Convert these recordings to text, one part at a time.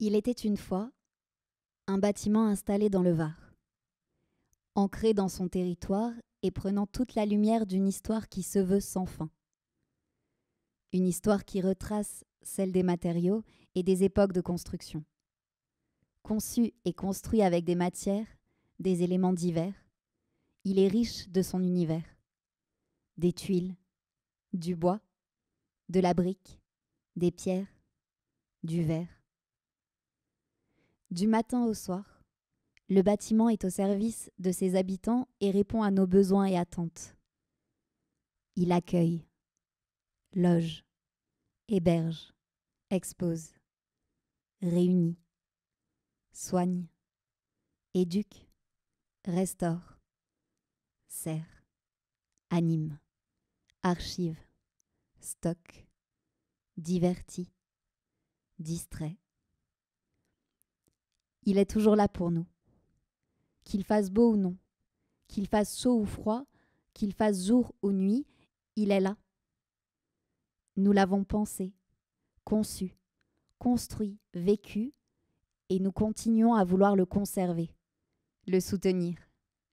Il était une fois un bâtiment installé dans le Var, ancré dans son territoire et prenant toute la lumière d'une histoire qui se veut sans fin. Une histoire qui retrace celle des matériaux et des époques de construction. Conçu et construit avec des matières, des éléments divers, il est riche de son univers. Des tuiles, du bois, de la brique, des pierres, du verre. Du matin au soir, le bâtiment est au service de ses habitants et répond à nos besoins et attentes. Il accueille, loge, héberge, expose, réunit, soigne, éduque, restaure, sert, anime, archive, stocke, divertit, distrait. Il est toujours là pour nous. Qu'il fasse beau ou non, qu'il fasse chaud ou froid, qu'il fasse jour ou nuit, il est là. Nous l'avons pensé, conçu, construit, vécu, et nous continuons à vouloir le conserver, le soutenir,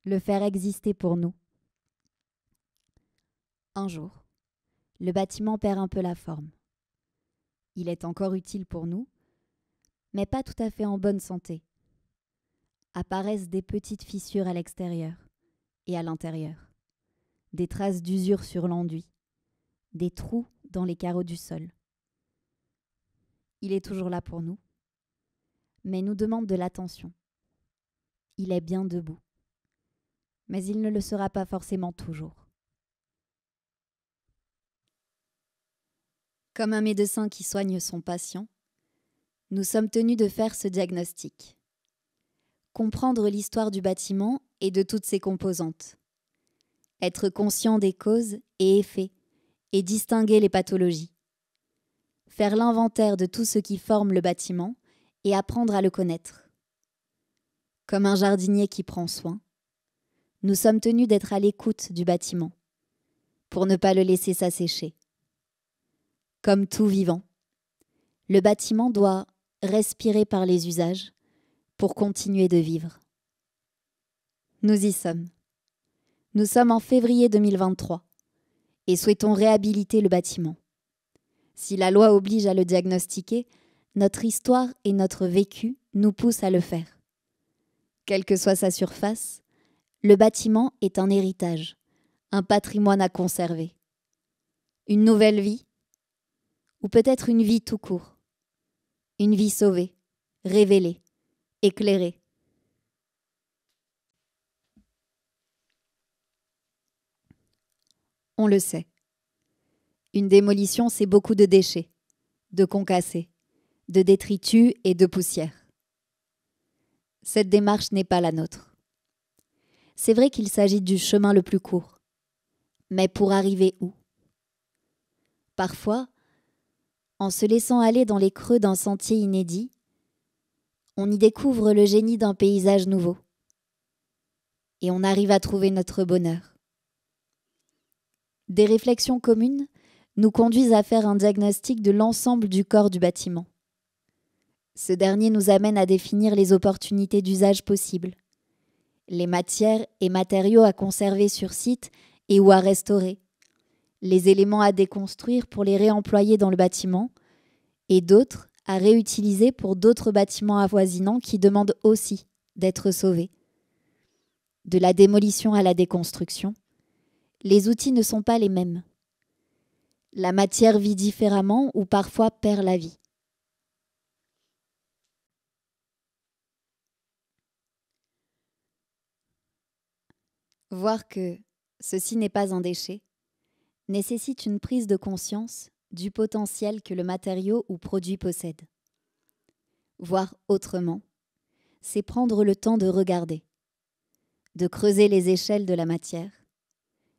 le faire exister pour nous. Un jour, le bâtiment perd un peu la forme. Il est encore utile pour nous, mais pas tout à fait en bonne santé. Apparaissent des petites fissures à l'extérieur et à l'intérieur, des traces d'usure sur l'enduit, des trous dans les carreaux du sol. Il est toujours là pour nous, mais nous demande de l'attention. Il est bien debout, mais il ne le sera pas forcément toujours. Comme un médecin qui soigne son patient, nous sommes tenus de faire ce diagnostic. Comprendre l'histoire du bâtiment et de toutes ses composantes. Être conscient des causes et effets et distinguer les pathologies. Faire l'inventaire de tout ce qui forme le bâtiment et apprendre à le connaître. Comme un jardinier qui prend soin, nous sommes tenus d'être à l'écoute du bâtiment pour ne pas le laisser s'assécher. Comme tout vivant, le bâtiment doit respirer par les usages pour continuer de vivre. Nous y sommes. Nous sommes en février 2023 et souhaitons réhabiliter le bâtiment. Si la loi oblige à le diagnostiquer, notre histoire et notre vécu nous poussent à le faire. Quelle que soit sa surface, le bâtiment est un héritage, un patrimoine à conserver. Une nouvelle vie, ou peut-être une vie tout court. Une vie sauvée, révélée, éclairée. On le sait. Une démolition, c'est beaucoup de déchets, de concassés, de détritus et de poussière. Cette démarche n'est pas la nôtre. C'est vrai qu'il s'agit du chemin le plus court. Mais pour arriver où ? Parfois, en se laissant aller dans les creux d'un sentier inédit, on y découvre le génie d'un paysage nouveau. Et on arrive à trouver notre bonheur. Des réflexions communes nous conduisent à faire un diagnostic de l'ensemble du corps du bâtiment. Ce dernier nous amène à définir les opportunités d'usage possibles, les matières et matériaux à conserver sur site et ou à restaurer, les éléments à déconstruire pour les réemployer dans le bâtiment et d'autres à réutiliser pour d'autres bâtiments avoisinants qui demandent aussi d'être sauvés. De la démolition à la déconstruction, les outils ne sont pas les mêmes. La matière vit différemment ou parfois perd la vie. Voir que ceci n'est pas un déchet nécessite une prise de conscience du potentiel que le matériau ou produit possède. Voir autrement, c'est prendre le temps de regarder, de creuser les échelles de la matière,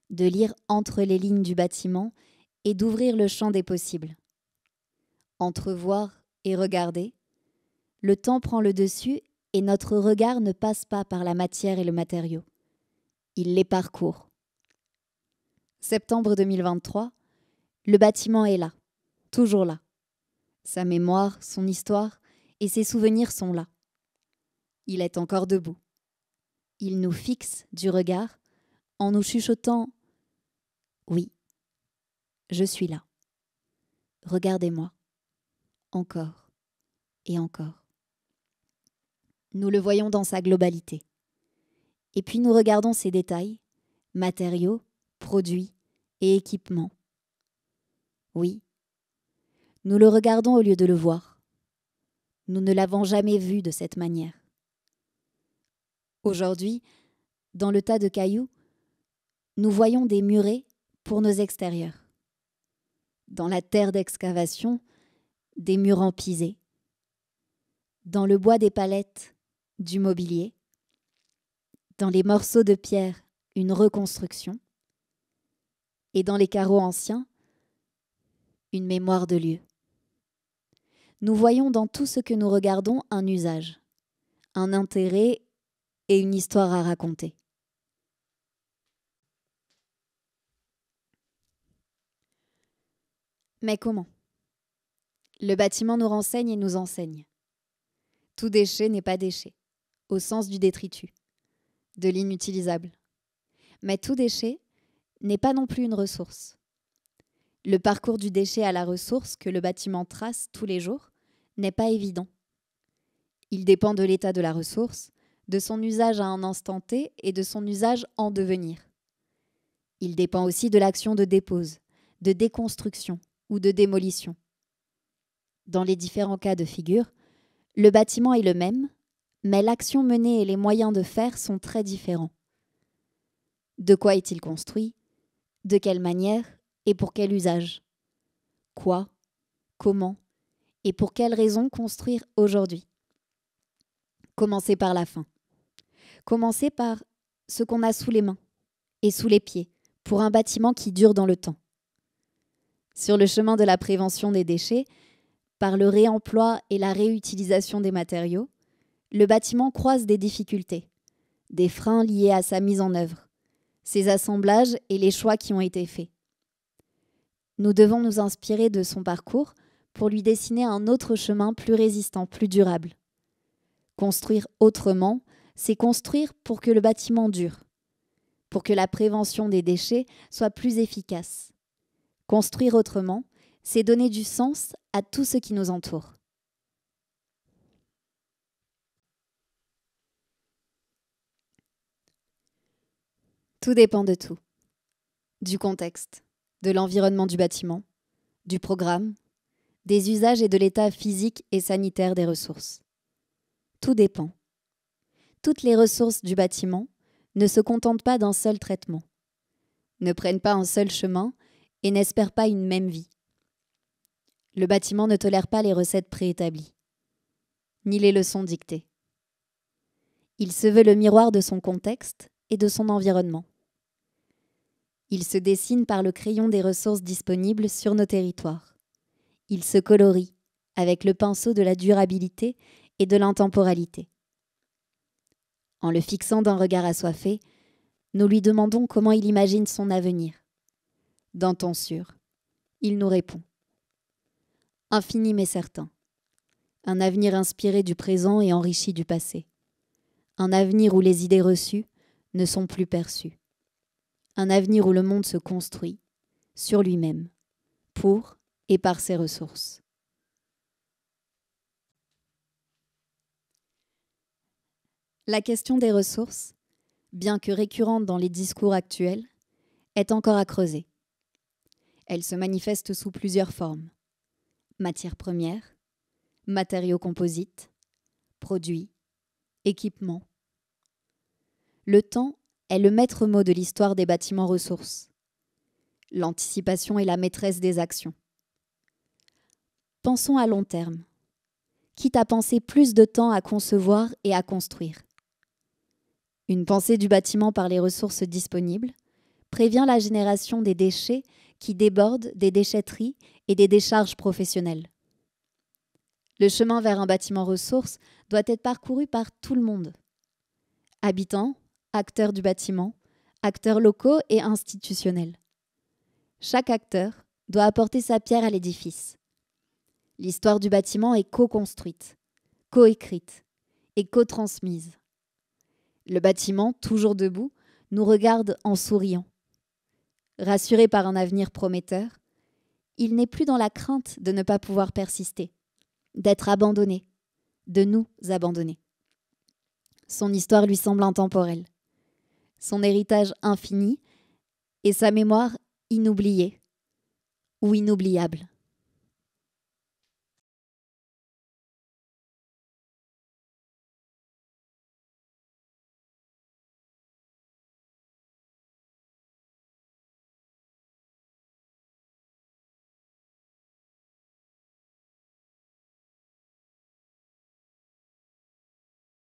de lire entre les lignes du bâtiment et d'ouvrir le champ des possibles. Entre voir et regarder, le temps prend le dessus et notre regard ne passe pas par la matière et le matériau. Il les parcourt. Septembre 2023, le bâtiment est là, toujours là. Sa mémoire, son histoire et ses souvenirs sont là. Il est encore debout. Il nous fixe du regard en nous chuchotant « Oui, je suis là. Regardez-moi. Encore et encore. » Nous le voyons dans sa globalité. Et puis nous regardons ses détails, matériaux, produits et équipements. Oui, nous le regardons au lieu de le voir. Nous ne l'avons jamais vu de cette manière. Aujourd'hui, dans le tas de cailloux, nous voyons des murets pour nos extérieurs. Dans la terre d'excavation, des murs empisés. Dans le bois des palettes, du mobilier. Dans les morceaux de pierre, une reconstruction. Et dans les carreaux anciens, une mémoire de lieu. Nous voyons dans tout ce que nous regardons un usage, un intérêt et une histoire à raconter. Mais comment ? Le bâtiment nous renseigne et nous enseigne. Tout déchet n'est pas déchet, au sens du détritus, de l'inutilisable. Mais tout déchet n'est pas non plus une ressource. Le parcours du déchet à la ressource que le bâtiment trace tous les jours n'est pas évident. Il dépend de l'état de la ressource, de son usage à un instant T et de son usage en devenir. Il dépend aussi de l'action de dépose, de déconstruction ou de démolition. Dans les différents cas de figure, le bâtiment est le même, mais l'action menée et les moyens de faire sont très différents. De quoi est-il construit ? De quelle manière et pour quel usage ? Quoi ? Comment ? Et pour quelles raisons construire aujourd'hui ? Commencer par la fin. Commencer par ce qu'on a sous les mains et sous les pieds pour un bâtiment qui dure dans le temps. Sur le chemin de la prévention des déchets, par le réemploi et la réutilisation des matériaux, le bâtiment croise des difficultés, des freins liés à sa mise en œuvre, ses assemblages et les choix qui ont été faits. Nous devons nous inspirer de son parcours pour lui dessiner un autre chemin plus résistant, plus durable. Construire autrement, c'est construire pour que le bâtiment dure, pour que la prévention des déchets soit plus efficace. Construire autrement, c'est donner du sens à tout ce qui nous entoure. Tout dépend de tout. Du contexte, de l'environnement du bâtiment, du programme, des usages et de l'état physique et sanitaire des ressources. Tout dépend. Toutes les ressources du bâtiment ne se contentent pas d'un seul traitement, ne prennent pas un seul chemin et n'espèrent pas une même vie. Le bâtiment ne tolère pas les recettes préétablies, ni les leçons dictées. Il se veut le miroir de son contexte et de son environnement. Il se dessine par le crayon des ressources disponibles sur nos territoires. Il se colorie avec le pinceau de la durabilité et de l'intemporalité. En le fixant d'un regard assoiffé, nous lui demandons comment il imagine son avenir. D'un ton sûr, il nous répond. Infini mais certain. Un avenir inspiré du présent et enrichi du passé. Un avenir où les idées reçues ne sont plus perçues. Un avenir où le monde se construit sur lui-même, pour et par ses ressources. La question des ressources, bien que récurrente dans les discours actuels, est encore à creuser. Elle se manifeste sous plusieurs formes. Matières premières, matériaux composites, produits, équipements. Le temps est le maître mot de l'histoire des bâtiments ressources. L'anticipation est la maîtresse des actions. Pensons à long terme, quitte à penser plus de temps à concevoir et à construire. Une pensée du bâtiment par les ressources disponibles prévient la génération des déchets qui débordent des déchetteries et des décharges professionnelles. Le chemin vers un bâtiment ressource doit être parcouru par tout le monde. Habitants, acteurs du bâtiment, acteurs locaux et institutionnels. Chaque acteur doit apporter sa pierre à l'édifice. L'histoire du bâtiment est co-construite. coécrite et co-transmise. Le bâtiment, toujours debout, nous regarde en souriant. Rassuré par un avenir prometteur, il n'est plus dans la crainte de ne pas pouvoir persister, d'être abandonné, de nous abandonner. Son histoire lui semble intemporelle, son héritage infini et sa mémoire inoubliée ou inoubliable.